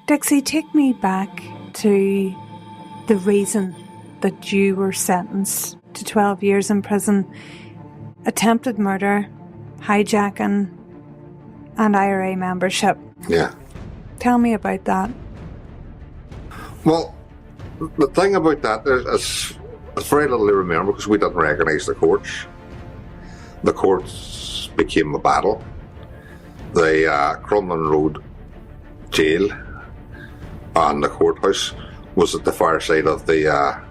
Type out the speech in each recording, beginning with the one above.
Dixie, take me back to the reason that you were sentenced to 12 years in prison. Attempted murder, hijacking, and IRA membership. Yeah. Tell me about that. Well, the thing about that is it's very little to remember because we didn't recognise the courts. The courts became a battle. The Crumlin Road jail and the courthouse was at the far side of the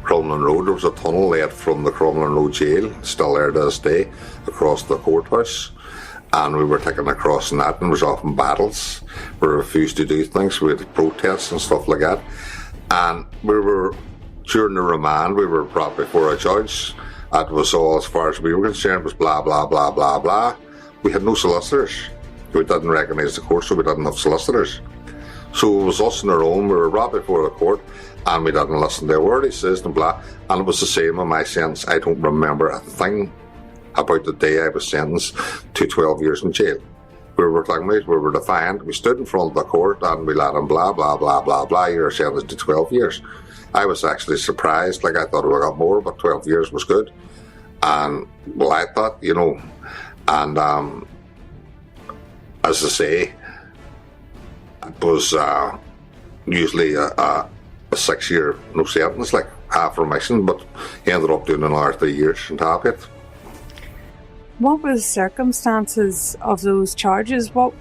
Crumlin Road. There was a tunnel led from the Crumlin Road jail, still there to this day, across the courthouse. And we were taken across and that, and there was often battles. We refused to do things, we had protests and stuff like that. And we were, during the remand, we were brought before a judge. That was all, as far as we were concerned, was blah, blah, blah, blah, blah. We had no solicitors. We didn't recognise the court, so we didn't have solicitors. So it was us on our own. We were brought before the court, and we didn't listen to a word he says and blah. And it was the same in my sentence. I don't remember a thing about the day I was sentenced to 12 years in jail. We were talking about, we were defiant. We stood in front of the court and we let him blah, blah, blah, blah, blah. You're sentenced to 12 years. I was actually surprised. Like, I thought we got more, but 12 years was good. And, well, I thought, you know, and as I say, it was usually a 6-year no sentence, like half remission, but he ended up doing another 3 years on top of it. What was the circumstances of those charges? What?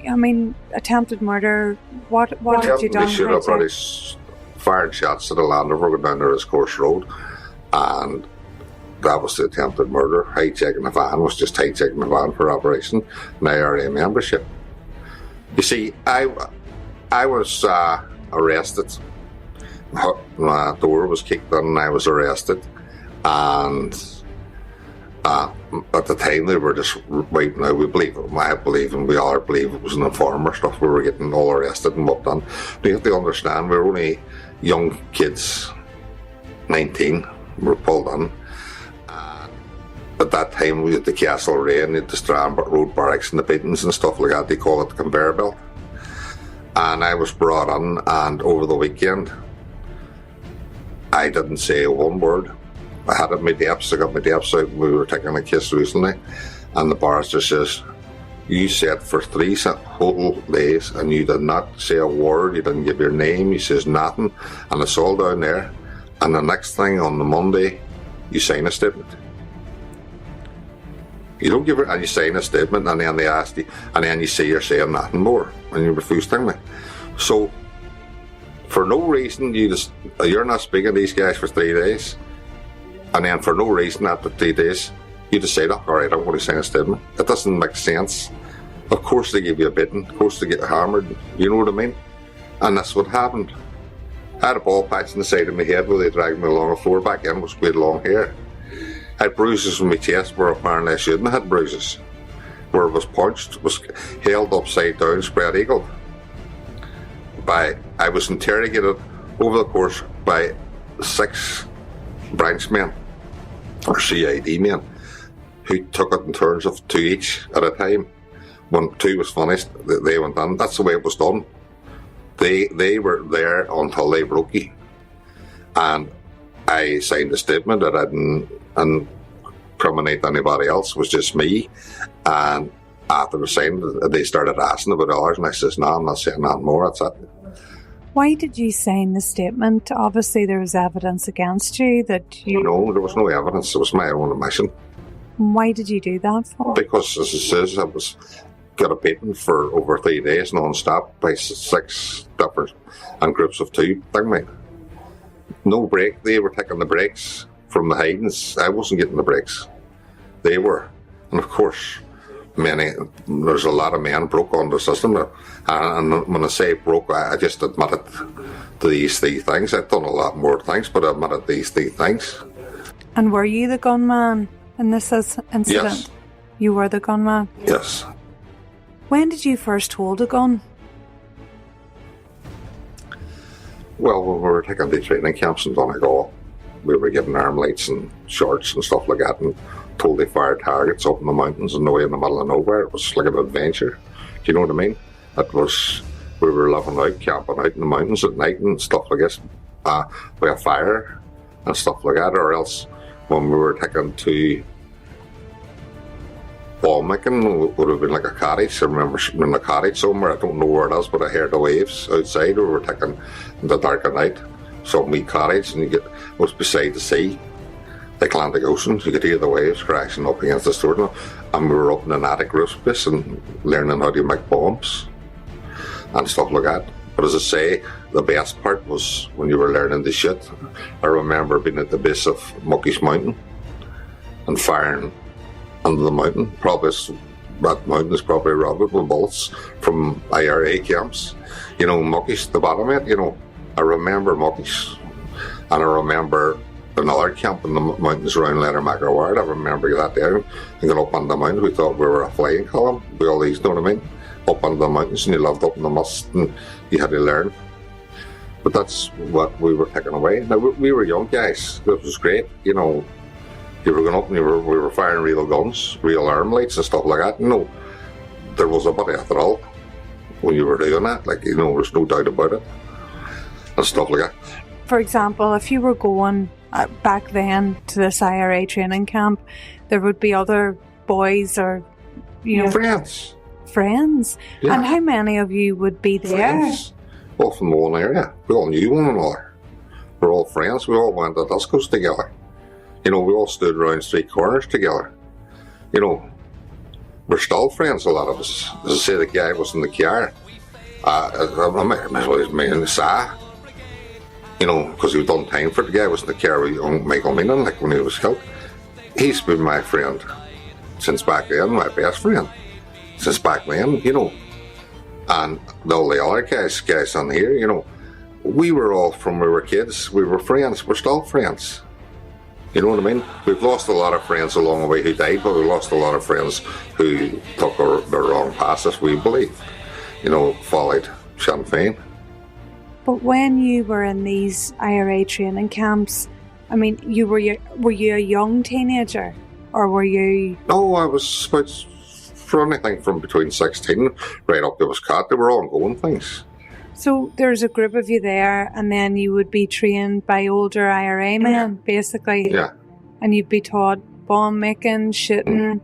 I mean, attempted murder. What had you done? They should have probably fired shots at a Land Rover going down the Race Course Road, and that was the attempted murder. Hijacking the van was just hijacking the van for operation, and IRA membership. You see, I was arrested. My door was kicked in and I was arrested, and at the time they were just waiting. Now we believe, I believe, and we all believe it was an informer stuff. We were getting all arrested and what done. You have to understand, we were only young kids, 19. We were pulled in. At that time, we had the Castlereagh and the Strand Road Barracks and the beatings and stuff like that. They call it the conveyor belt. And I was brought in, and over the weekend, I didn't say one word. I had my depths, I got my depths out. We were taking a case recently, and the barrister says, you sat for 3 whole days and you did not say a word, you didn't give your name, he says nothing, and it's all down there. And the next thing on the Monday, you sign a statement. You don't give it, and you sign a statement, and then they ask you, and then you say you're saying nothing more, and you refuse to me. So, for no reason, you're not speaking to these guys for 3 days. And then for no reason after 3 days, you decide, oh, all right, I'm going to sign a statement. That doesn't make sense. Of course they give you a beating. Of course they get hammered. You know what I mean? And that's what happened. I had a ball patch on the side of my head where they dragged me along the floor. Back then was quite long hair. I had bruises on my chest where apparently I shouldn't have had bruises. Where it was punched, was held upside down, spread eagled. I was interrogated over the course by 6 branch men, or CID men, who took it in turns of 2 each at a time. When 2 was finished, they went on. That's the way it was done. They were there until they broke you. And I signed a statement that I didn't incriminate anybody else. It was just me. And after I signed it, they started asking about ours, and I says, no, I'm not saying nothing more, that's it. Why did you sign the statement? Obviously there was evidence against you that you... No, there was no evidence. It was my own admission. Why did you do that for? Because, as it says, I got a beating for over 3 days non-stop by 6 different and groups of 2. No break. They were taking the breaks from the hidings. I wasn't getting the breaks. They were. And of course, there's a lot of men broke on the system. And when I say broke, I just admitted to these 3 things. I've done a lot more things, but I admitted these 3 things. And were you the gunman in this incident? Yes. You were the gunman? Yes. When did you first hold a gun? Well, when we were taking the training camps in Donegal, we were given arm lights and shorts and stuff like that, and told they fired targets up in the mountains and away in the middle of nowhere. It was like an adventure. Do you know what I mean? We we were living out, camping out in the mountains at night and stuff like this, by a fire and stuff like that, or else when we were taken to Balmakin, would have been like a cottage. I remember sitting in a cottage somewhere, I don't know where it is, but I heard the waves outside. We were taken in the dark of night, some wee cottage, and it was beside the sea, the Atlantic Ocean, so you could hear the waves crashing up against the store, and we were up in an attic roof space and learning how to make bombs and stuff like that. But as I say, the best part was when you were learning the shit. I remember being at the base of Muckish Mountain and firing under the mountain. That mountain is probably robbed with bullets from IRA camps. You know, Muckish, the bottom of it, you know. I remember Muckish, and I remember another camp in the mountains around Lettermackerward. I remember that there, and going up on the mountains. We thought we were a flying column. We all these, know what I mean? Up on the mountains, and you lived up in the mist, and you had to learn. But that's what we were taken away. Now, we were young guys. It was great, you know. You were going up and we were firing real guns, real arm lights and stuff like that. You know, there was a bit of ethanol when you were doing that. Like, you know, there's no doubt about it. And stuff like that. For example, if you were going back then to this IRA training camp, there would be other boys or, you know... Friends? Yeah. And how many of you would be there? Friends. All from the one area. We all knew one another. We're all friends. We all went to discos together. You know, we all stood around street corners together. You know, we're still friends, a lot of us. As I say, the guy was in the car. Me and Sa. You know, because he was done time for it. The guy was in the car with young Michael Meenan, like when he was killed. He's been my friend since back then, my best friend. Since back then, you know. And all the other guys on here, you know. We were all, from when we were kids, we were friends. We're still friends. You know what I mean? We've lost a lot of friends along the way who died, but we've lost a lot of friends who took the wrong path, as we believe. You know, followed Sinn Féin. But when you were in these IRA training camps, I mean, were you a young teenager, or were you? No, I was about for anything from between 16 right up to Wiscott. They were ongoing things. So there's a group of you there, and then you would be trained by older IRA men, basically. Yeah. And you'd be taught bomb making, shooting,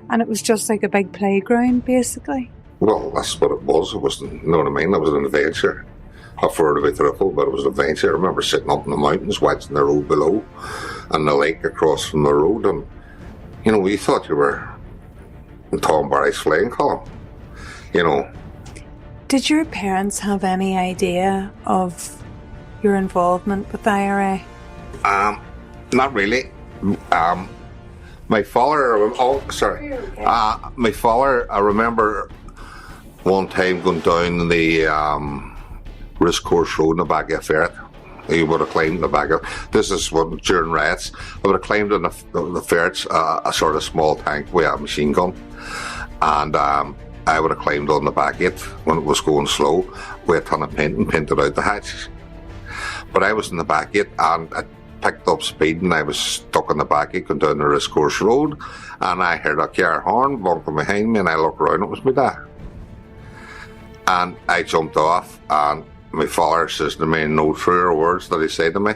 and it was just like a big playground, basically. Well, that's what it was. It was, you know what I mean? It was an adventure. I prefer to be truthful, but it was an adventure. I remember sitting up in the mountains, watching the road below, and the lake across from the road, and, you know, you thought you were in Tom Barry's flying column, you know. Did your parents have any idea of your involvement with the IRA? Not really. My father, my father, I remember one time going down the Risk Course Road in the back of a ferret. He would have climbed the back of, this is what, during riots, I would have climbed on the ferrets, a sort of small tank with a machine gun. And I would have climbed on the back of it when it was going slow with a ton of paint and painted out the hatches. But I was in the back of it and I picked up speed and I was stuck in the back of it going down the Risk Course Road, and I heard a car horn bumping behind me, and I looked around, it was my dad. And I jumped off, and my father says to me, in no truer words that he said to me,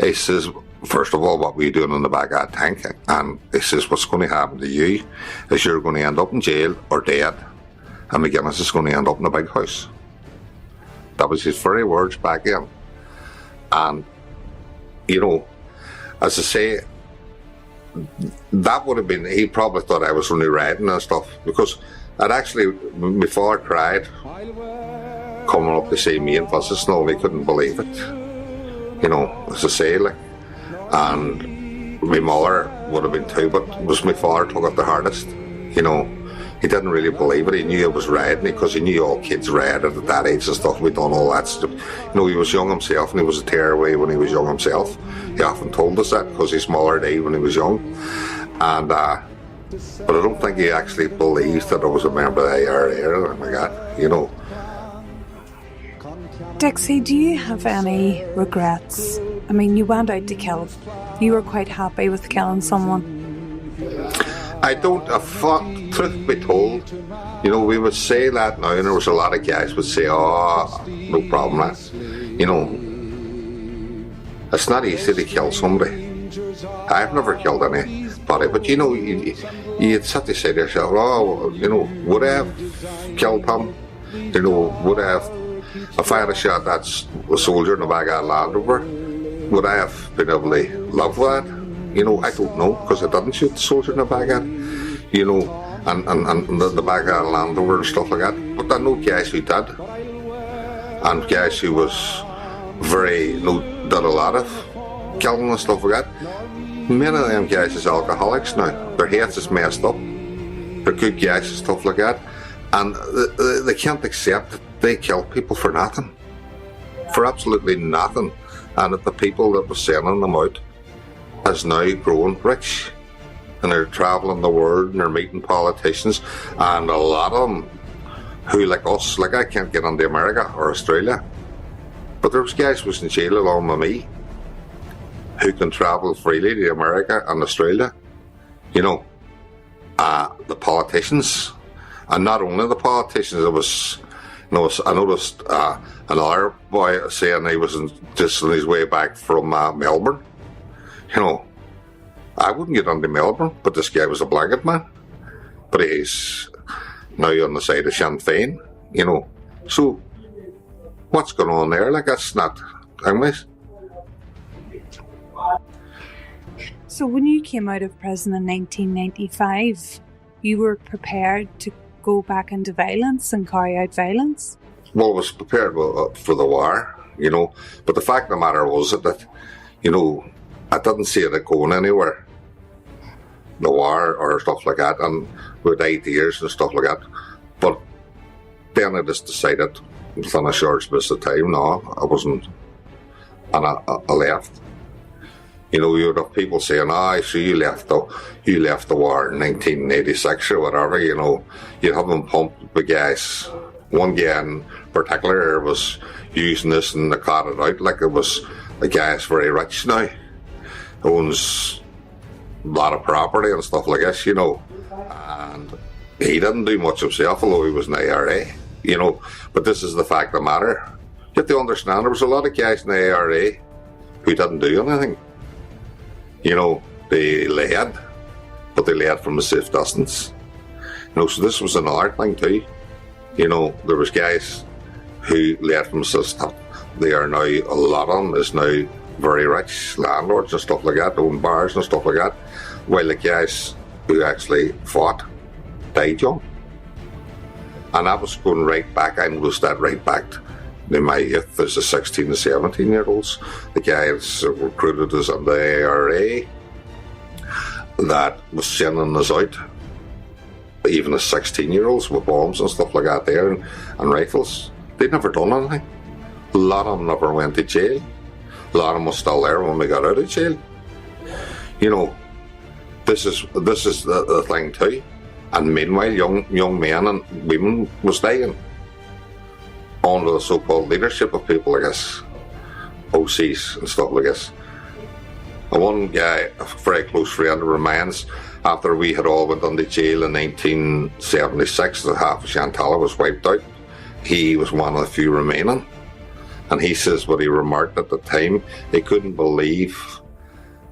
he says, first of all, what were you doing in the back of that tank? And he says, what's going to happen to you is you're going to end up in jail or dead, and McGuinness is going to end up in a big house. That was his very words back then. And, you know, as I say, that would have been, he probably thought I was only riding and stuff, because I'd actually, my father cried coming up to see me in Fuss's and all, he couldn't believe it. You know, as I say, like, and my mother would have been too, but it was my father took it the hardest. You know, he didn't really believe it. He knew it was riding because he knew all kids ride at that age and stuff. We'd done all that stuff. You know, he was young himself, and he was a tearaway when he was young himself. He often told us that because his mother died when he was young. And but I don't think he actually believed that I was a member of the IRA or anything like that, you know. Dixie, do you have any regrets? I mean, you went out to kill. You were quite happy with killing someone. I don't, truth be told, you know, we would say that now, and there was a lot of guys would say, oh, no problem, lads. You know, it's not easy to kill somebody. I've never killed anybody, but you know, you'd sit to say to yourself, oh, you know, would I have killed him? You know, would I have, if I had shot that soldier in the back of a Land Rover, would I have been able to live with that? You know, I don't know, because I didn't shoot the soldier in the back end, you know, and the back of a Land Rover and stuff like that. But I know guys who did, and guys who was very, you know, did a lot of killing and stuff like that. Many of them guys is alcoholics now. Their heads is messed up. They're good guys and stuff like that. And they can't accept that they kill people for nothing. For absolutely nothing. And that the people that were sending them out is now growing rich, and they're travelling the world and they're meeting politicians, and a lot of them who, like us, like I can't get into America or Australia, but there's guys who was in jail along with me who can travel freely to America and Australia. You know, the politicians, and not only the politicians, it was, you know, I noticed another boy saying he was just on his way back from Melbourne. You know, I wouldn't get into Melbourne, but this guy was a blanket man. But he's now on the side of Sinn Féin, you know. So, what's going on there? Like, that's not English. So when you came out of prison in 1995, you were prepared to go back into violence and carry out violence? Well, I was prepared for the war, you know. But the fact of the matter was that, you know, I didn't see it going anywhere, the war or stuff like that, and with ideas and stuff like that. But then I just decided, within a short space of time, no, I wasn't, and I left. You know, you would have people saying, oh, so you left the war in 1986 or whatever, you know. You'd have them pumped with gas. One guy in particular was using this and they caught it out like it was, the guy's very rich now. Owns a lot of property and stuff like this, you know, and he didn't do much himself, although he was in the ARA, you know. But this is the fact of the matter. You have to understand, there was a lot of guys in the ARA who didn't do anything. You know, they led, but they led from a safe distance. You know, so this was another thing too. You know, there was guys who led from a safe distance. They are now, a lot of them is now very rich landlords and stuff like that, own bars and stuff like that, while the guys who actually fought died young. And that was going right back, I noticed that right back in my youth as a 16 and 17 year olds. The guys recruited us in the ARA that was sending us out, even as 16-year-olds with bombs and stuff like that there, and rifles. They'd never done anything. A lot of them never went to jail. A lot of them were still there when we got out of jail. You know, this is the thing too. And meanwhile, young men and women was dying under the so-called leadership of people like this, OCs and stuff like this. And one guy, a very close friend of mine's, after we had all went into jail in 1976, the half of Chantala was wiped out. He was one of the few remaining. And he says what he remarked at the time, he couldn't believe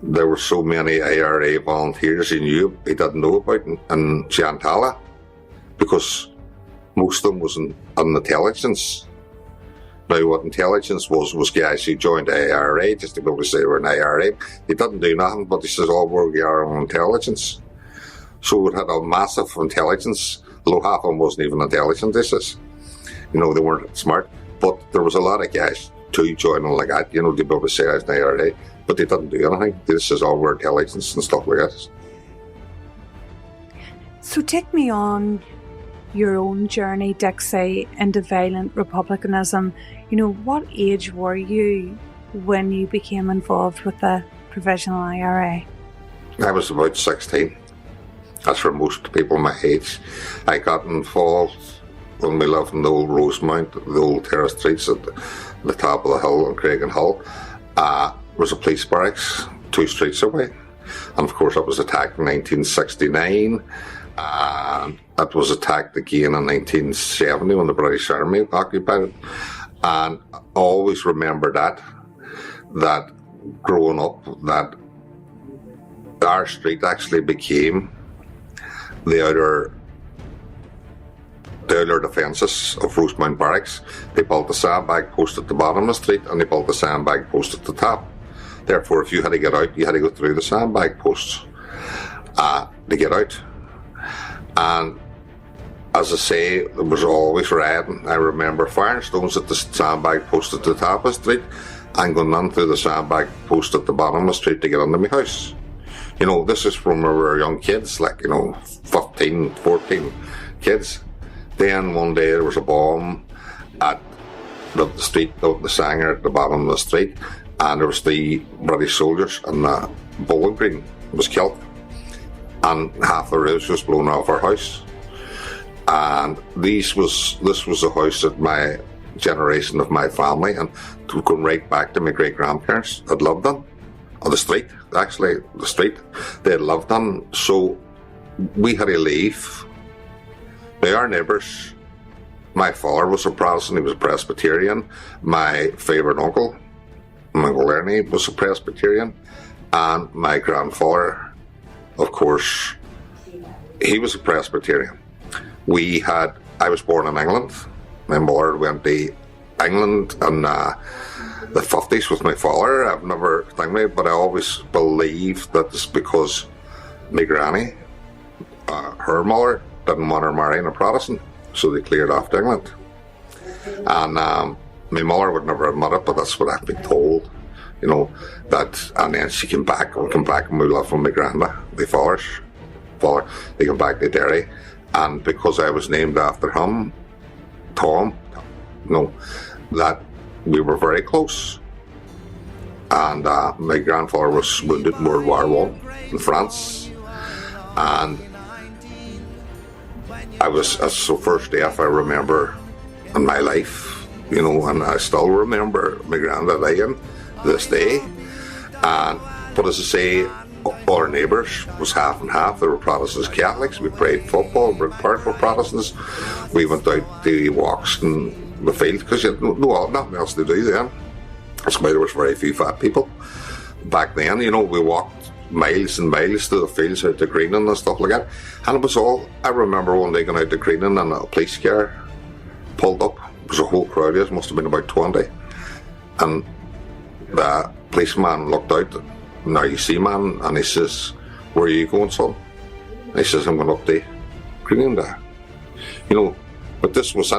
there were so many ARA volunteers he didn't know about in Chantala, because most of them was in intelligence. Now what intelligence was guys who joined the ARA just to be able to say they were an ARA. They didn't do nothing, but he says, oh, we're our own intelligence. So it had a massive intelligence, although half of them wasn't even intelligent, this is. You know, they weren't smart. But there was a lot of guys too joining like that, you know, to be able to say I was an ARA, but they didn't do anything. They just says, oh, we're intelligence and stuff like that. So take me on your own journey, Dixie, into violent republicanism. You know, what age were you when you became involved with the Provisional IRA? I was about 16. That's for most people my age. I got involved when we lived in the old Rosemount, the old terrace streets at the top of the hill on Craig and Hull. There was a police barracks 2 streets away. And of course, it was attacked in 1969. And it was attacked again in 1970 when the British Army occupied it. And I always remember that growing up, that our street actually became the outer defences of Rosemount Barracks. They built a sandbag post at the bottom of the street and they built a sandbag post at the top. Therefore, if you had to get out, you had to go through the sandbag posts to get out. And as I say, there was always rioting. I remember firing stones at the sandbag post at the top of the street and going on through the sandbag post at the bottom of the street to get into my house. You know, this is from when we were young kids, like, 15, 14 kids. Then one day there was a bomb at the street, the Sanger at the bottom of the street, and there was 3 British soldiers, and the Bowling Green was killed. And half the roofs was blown off our house. And this was the house that my generation of my family, and going right back to my great-grandparents, had lived in. On the street, actually, the street they had lived in. So we had to leave. They are neighbours. My father was a Protestant, he was a Presbyterian. My favourite uncle, my Uncle Ernie, was a Presbyterian. And my grandfather, of course, he was a Presbyterian. I was born in England. My mother went to England in the 50s with my father. I've never thought about it, but I always believed that it's because my granny, her mother, didn't want her marrying a Protestant, so they cleared off to England. And my mother would never admit it, but that's what I've been told, that, and then she came back and we lived with my grandma, my father's father. They came back to Derry, and because I was named after him, Tom, that we were very close. And my grandfather was wounded in World War I in France, and I was, that's the first death I remember in my life, and I still remember my granddad dying this day. But as I say, our neighbours was half and half. They were Protestants, Catholics. We played football. We part were Protestants. We went out to walks in the field because you had nothing else to do then. That's why there was very few fat people back then. We walked miles and miles to the fields out to Greening and stuff like that. And it was all, I remember one day going out to Greening and a police car pulled up. It was a whole crowd, it must have been about 20. And the policeman looked out, "Now you see, man," and he says, "Where are you going, son?" And he says, "I'm going up to Greening there." But this was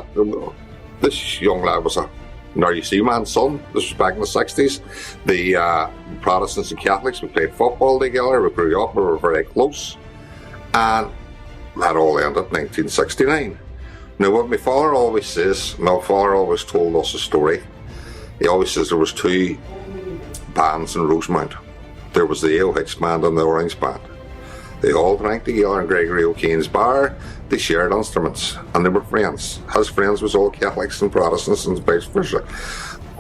this young lad was a "Now you see, man, son." This was back in the 60s. The Protestants and Catholics, we played football together, we grew up, we were very close. And that all ended in 1969. Now, what my father always says, my father always told us a story. He always says there was 2 bands in Rosemount. There was the AOH band and the Orange band. They all drank together in Gregory O'Kane's bar. They shared instruments, and they were friends. His friends was all Catholics and Protestants and vice versa.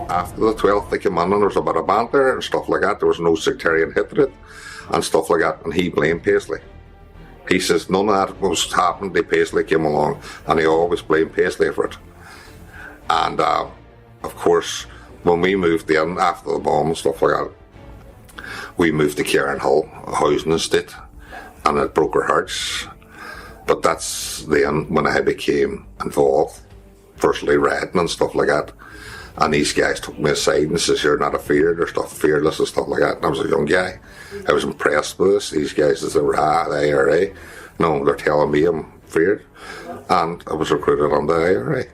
After the 12th, they came in and there was a bit of banter and stuff like that. There was no sectarian hatred and stuff like that, and he blamed Paisley. He says none of that was happened till Paisley came along, and he always blamed Paisley for it. And of course, when we moved in after the bomb and stuff like that, we moved to Cairn Hill, a housing estate, and it broke our hearts. But that's then when I became involved, firstly rioting and stuff like that. And these guys took me aside and says, "You're not afeard or stuff, fearless and stuff like that." And I was a young guy. I was impressed with this. These guys, as they were the IRA. No, they're telling me I'm feared. And I was recruited on the IRA.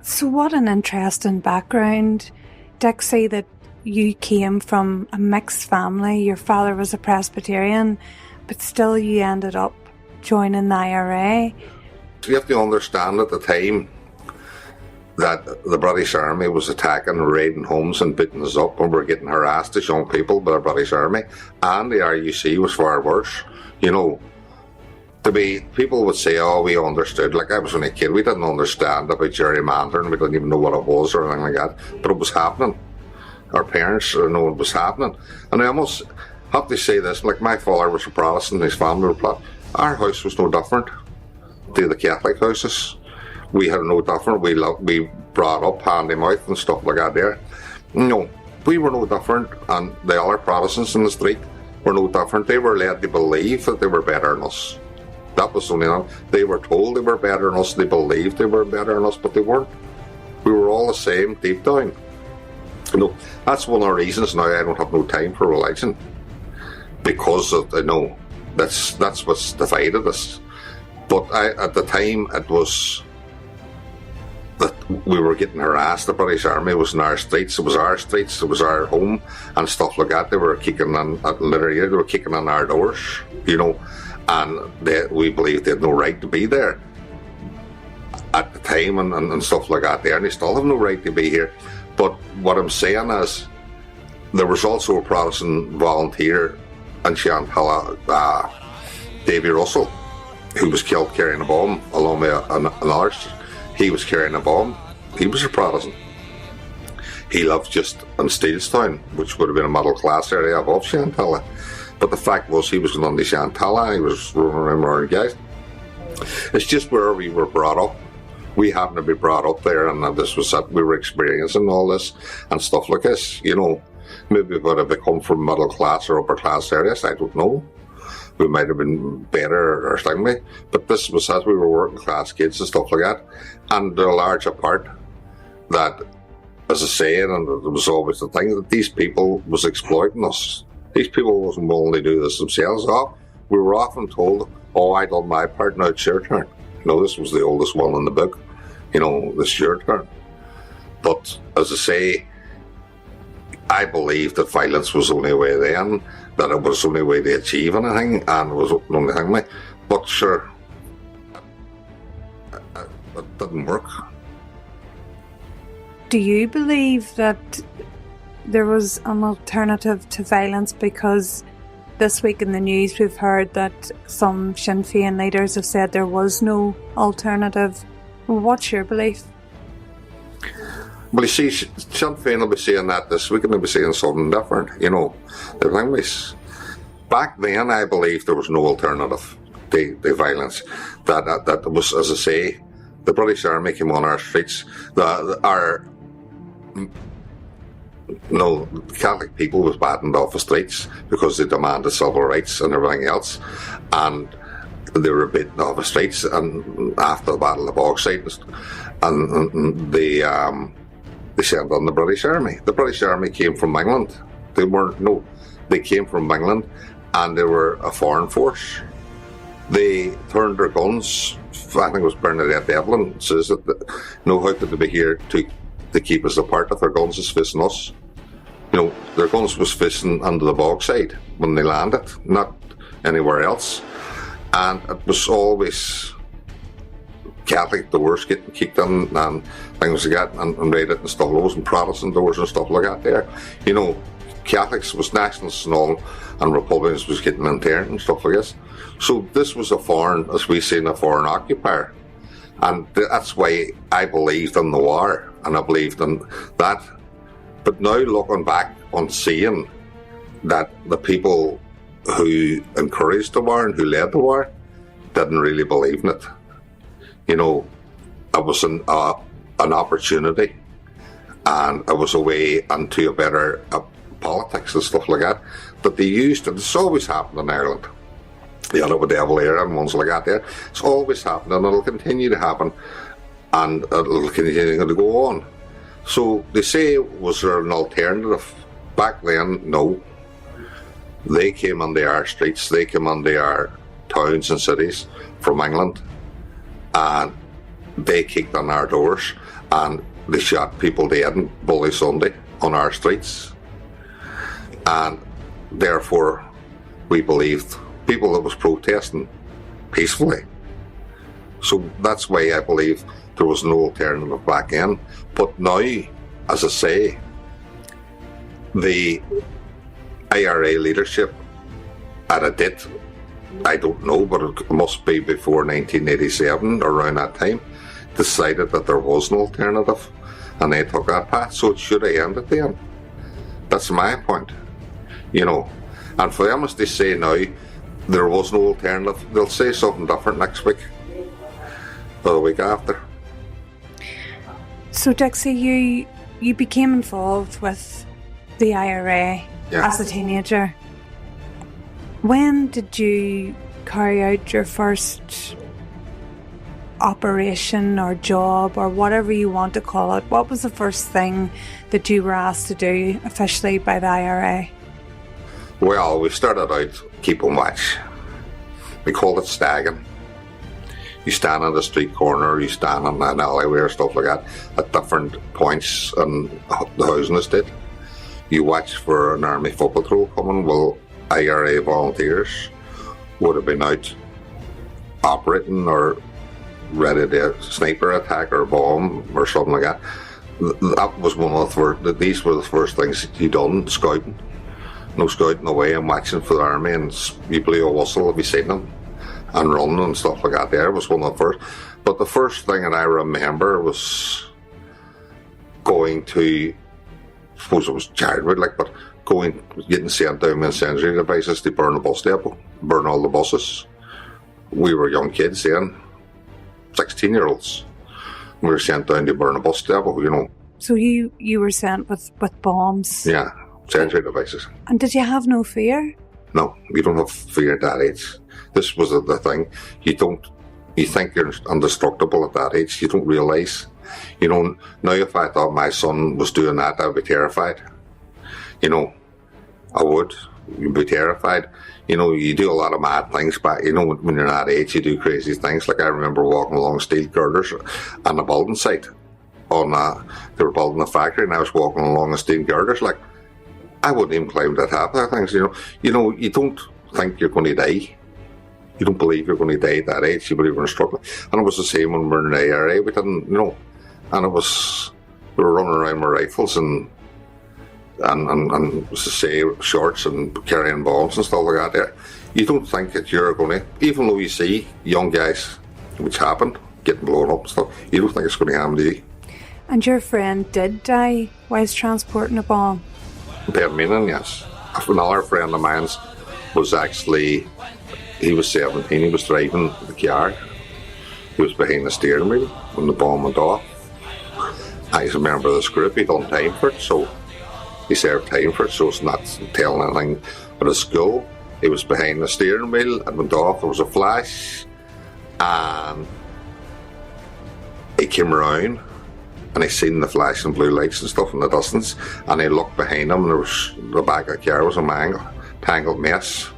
So what an interesting background, Dixie, that you came from a mixed family. Your father was a Presbyterian, but still you ended up joining the IRA. You have to understand at the time that the British Army was attacking, raiding homes and beating us up, and we were getting harassed as young people by the British Army. And the RUC was far worse. People would say, "Oh, we understood." Like, I was only a kid, we didn't understand about gerrymandering, we didn't even know what it was or anything like that. But it was happening. Our parents knew it was happening. And I almost have to say this, like my father was a Protestant, his family were Protestant. Our house was no different to the Catholic houses. We had no different. We brought up hand to mouth and stuff like that there. No, we were no different, and the other Protestants in the street were no different. They were led to believe that they were better than us. That was only that. They were told they were better than us, they believed they were better than us, but they weren't. We were all the same deep down. You know, that's one of the reasons now I don't have no time for religion. Because of, you know, that's what's divided us. But at the time, it was that we were getting harassed. The British Army was in our streets. It was our streets. It was our home and stuff like that. They were kicking on, literally, they were kicking on our doors, you know, and we believed they had no right to be there at the time and stuff like that there. And they still have no right to be here. But what I'm saying is, there was also a Protestant volunteer in Chantala, Davy Russell, who was killed carrying a bomb along with another. He was carrying a bomb. He was a Protestant. He lived just in Steelstown, which would have been a middle class area above Chantala. But the fact was, he was going on to Chantala. He was running around guys. It's just where we were brought up. We happened to be brought up there, and this was it. We were experiencing all this and stuff like this. You know, maybe would have come from middle class or upper class areas. I don't know. We might have been better or something, but this was as we were working class kids and stuff like that. And the larger part that, as I say, and it was always the thing, that these people was exploiting us. These people wasn't willing to do this themselves. We were often told, oh, I done my part, now it's your turn. You know, this was the oldest one in the book. You know, this is your turn. But, as I say, I believe that violence was the only way then, that it was the only way to achieve anything, and it was the only thing. But sure, it didn't work. Do you believe that there was an alternative to violence? Because this week in the news we've heard that some Sinn Féin leaders have said there was no alternative. What's your belief? Well, you see, Sinn Féin will be saying that this week, and they'll be saying something different, you know. The thing was, back then, I believe there was no alternative to violence. That was, as I say, the British Army came on our streets. Catholic people was battened off the streets because they demanded civil rights and everything else, and they were beaten off the streets. And after the Battle of Bauxite, and they sent on the British Army. The British Army came from England. They came from England, and they were a foreign force. They turned their guns. I think it was Bernadette Devlin says that, how could they be here to keep us apart if their guns is facing us? You know, their guns was facing under the bauxite when they landed, not anywhere else. And it was always Catholic doors getting kicked in and things like that, and raided and stuff, and Protestant doors and stuff like that there. You know, Catholics was nationalists and all, and Republicans was getting interned and stuff like this. So this was a foreign, as we say, a foreign occupier. And that's why I believed in the war, and I believed in that. But now looking back on seeing that the people who encouraged the war and who led the war didn't really believe in it. You know, it was an opportunity, and it was a way into a better politics and stuff like that they used. And it's always happened in Ireland. You know, with Devlin era and ones like that there. It's always happened, and it'll continue to happen, and it'll continue to go on. So they say, was there an alternative? Back then, no. They came onto our streets, they came onto our towns and cities from England, and they kicked on our doors, and they shot people dead on Bloody Sunday on our streets. And therefore, we believed people that was protesting peacefully. So that's why I believe there was no alternative back then. But now, as I say, the IRA leadership at a date, I don't know, but it must be before 1987, around that time, decided that there was no alternative, and they took that path, so it should have ended then. That's my point, you know. And for them, as they say now, there was no alternative. They'll say something different next week or the week after. So Dixie, you became involved with the IRA as a teenager. When did you carry out your first operation or job or whatever you want to call it? What was the first thing that you were asked to do officially by the IRA? Well, we started out keeping watch. We called it stagging. You stand on the street corner, you stand on an alleyway or stuff like that at different points in the housing estate. You watch for an army foot patrol coming. Well, IRA volunteers would have been out operating or ready to sniper attack or bomb or something like that. That was one of the first, these were the first things you done, scouting. No scouting away and watching for the army, and you blew a whistle if you seen them and running and stuff like that. There was one of the first. But the first thing that I remember was going to, I suppose it was childhood, but getting sent down with incendiary devices to burn the bus depot, burn all the buses. We were young kids then, 16-year-olds. We were sent down to burn a bus depot, So you were sent with bombs? Yeah, incendiary devices. And did you have no fear? No, you don't have fear at that age. This was the thing. You think you're indestructible at that age. You don't realise. Now if I thought my son was doing that, I'd be terrified. I would. You'd be terrified. You do a lot of mad things, but when you're that age, you do crazy things. Like I remember walking along steel girders on the building site. They were building a factory, and I was walking along the steel girders. I wouldn't even climb that half of things. You don't think you're going to die. You don't believe you're going to die at that age. You believe you're going to struggle. And it was the same when we were in the IRA. We didn't, and we were running around with rifles and as I say, shorts and carrying bombs and stuff like that. You don't think that you're going to, even though you see young guys, which happened, getting blown up and stuff, you don't think it's going to happen to you. And your friend did die whilst transporting a bomb? Bare meaning, yes. Another friend of mine was actually, he was 17, he was driving the car. He was behind the steering wheel when the bomb went off. I remember this group, he done time for it, so he served time for it, so it's not telling anything. But at school, he was behind the steering wheel, it went off, there was a flash, and he came around and he seen the flashing blue lights and stuff in the distance, and he looked behind him, and the back of the car was a tangled mess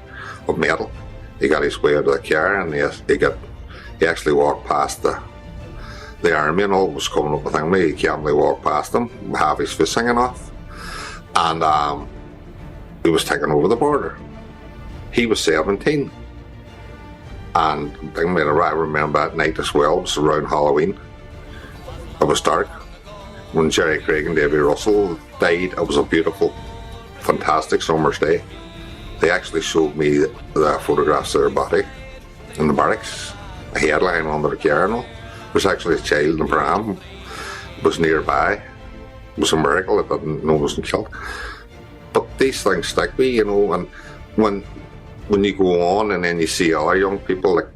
of metal. He got his way out of the car, and he actually walked past the army, and all was coming up with him. He calmly walked past them, half his face hanging off, and he was taken over the border. He was 17, and I remember that night as well. It was around Halloween. It was dark when Jerry Craig and Davy Russell died. It was a beautiful, fantastic summer's day. They actually showed me the photographs of their body in the barracks, a headline under the car and all. There was actually a child in the pram. It was nearby. It was a miracle that it wasn't killed. But these things stick with you, and when you go on and then you see other young people, like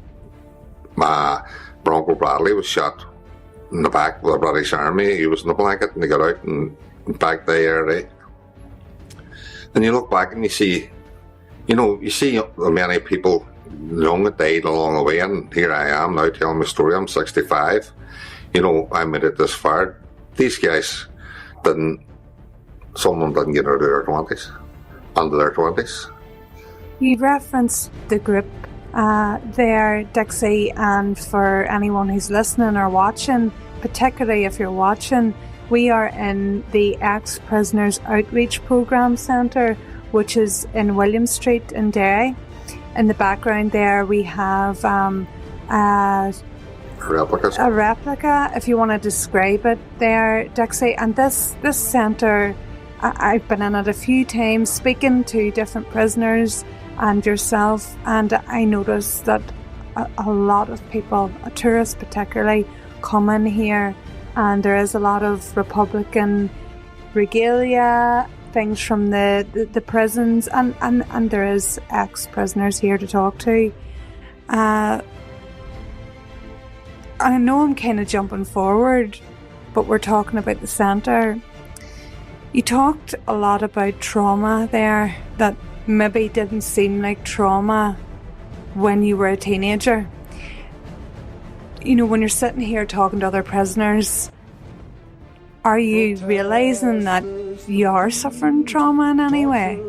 Bronco Bradley was shot in the back with the British Army. He was in the blanket and they got out and back the IRA. And you look back and you see many people young that died along the way, and here I am now telling my story. I'm 65. I made it this far. These guys some of them didn't get out of their 20s, under their 20s. You referenced the group there, Dixie, and for anyone who's listening or watching, particularly if you're watching, we are in the Ex-Prisoners Outreach Programme Centre, which is in William Street in Derry. In the background there we have a replica, if you want to describe it there, Dixie. And this centre, I've been in it a few times speaking to different prisoners and yourself, and I noticed that a lot of people, tourists particularly, come in here, and there is a lot of Republican regalia, things from the prisons, and there is ex-prisoners here to talk to. I know I'm kind of jumping forward, but we're talking about the centre. You talked a lot about trauma there that maybe didn't seem like trauma when you were a teenager. You know, when you're sitting here talking to other prisoners, are you realising that you are suffering trauma in any way?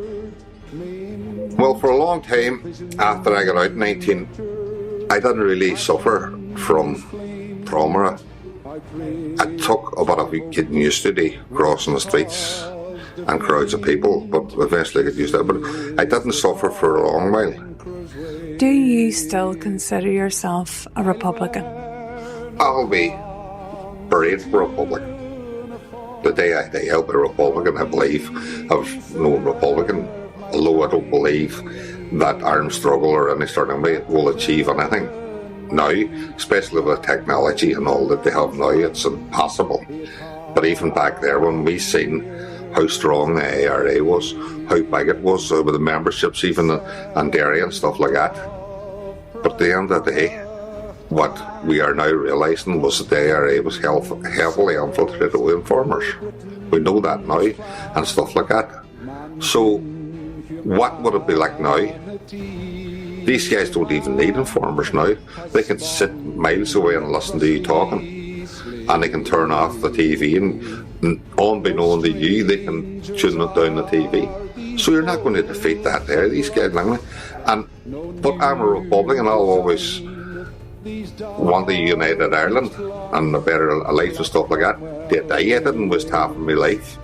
Well, for a long time after I got out, 19, I didn't really suffer from trauma. I took a bit of getting used to the crossing the streets and crowds of people, but eventually I got used to it. But I didn't suffer for a long while. Do you still consider yourself a Republican? I'll be buried Republican. The day I die, I'll be a Republican. I believe I've no Republican, although I don't believe that armed struggle or any sort of way will achieve anything now, especially with technology and all that they have now. It's impossible. But even back there, when we seen how strong the ARA was, how big it was with the memberships, even in Derry and stuff like that. But at the end of the day, what we are now realising was that the ARA was heavily infiltrated with informers. We know that now and stuff like that. So what would it be like now? These guys don't even need informers now. They can sit miles away and listen to you talking, and they can turn off the TV, and unbeknown to you, they can tune it down the TV. So you're not going to defeat that there, these guys. But I'm a Republican, I'll always want a united Ireland and a better life and stuff like that. I didn't waste half of my life,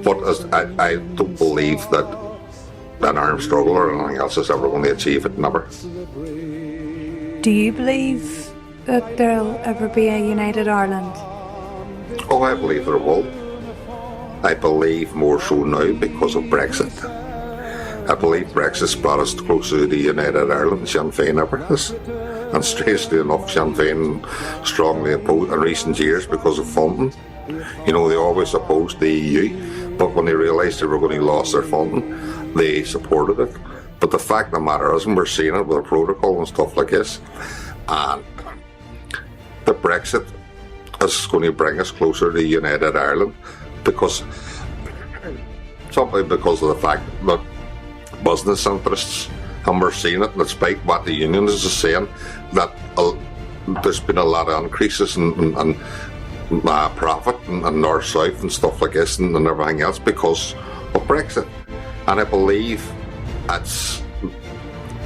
but I don't believe that an armed struggle or anything else is ever going to achieve it. Never. Do you believe that there'll ever be a united Ireland? Oh, I believe there will. I believe more so now because of Brexit. I believe Brexit's brought us closer to united Ireland than Sinn Féin ever has. And strangely enough, Sinn Féin strongly opposed in recent years because of funding. You know, they always opposed the EU, but when they realised they were going to lose their funding, they supported it. But the fact of the matter is, and we're seeing it with the protocol and stuff like this, and the Brexit is going to bring us closer to united Ireland simply because of the fact that business interests, and we're seeing it despite what the unions are saying, that there's been a lot of increases in profit and north-south and stuff like this and everything else because of Brexit. And I believe it's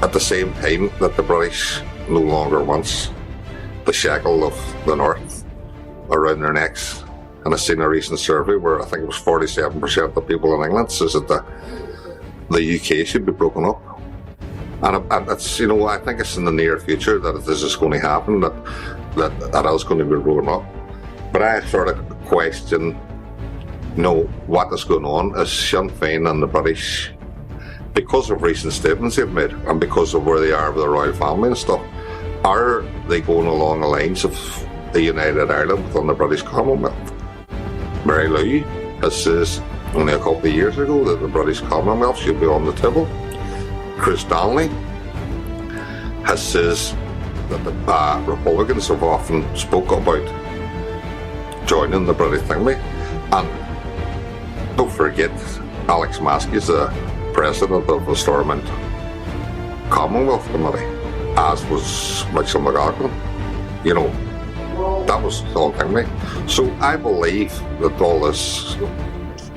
at the same time that the British no longer wants the shackle of the North around their necks. And I've seen a recent survey where I think it was 47% of people in England says that the UK should be broken up. And it's, you know, I think it's in the near future that this is going to happen, that is going to be broken up. But I sort of question, you know, what is going on. Is Sinn Féin and the British, because of recent statements they've made and because of where they are with the royal family and stuff, are they going along the lines of the United Ireland within the British Commonwealth? Mary Lou has said only a couple of years ago that the British Commonwealth should be on the table. Chris Donnelly has said that the Republicans have often spoke about joining the British family. And don't forget, Alex Maskey is the president of the Stormont Commonwealth Committee, as was Mitchell McLaughlin. You know, that was a long time ago. So I believe that all this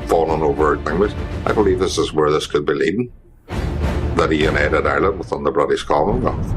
falling over things, I believe this is where this could be leading, that a united Ireland within the British Commonwealth.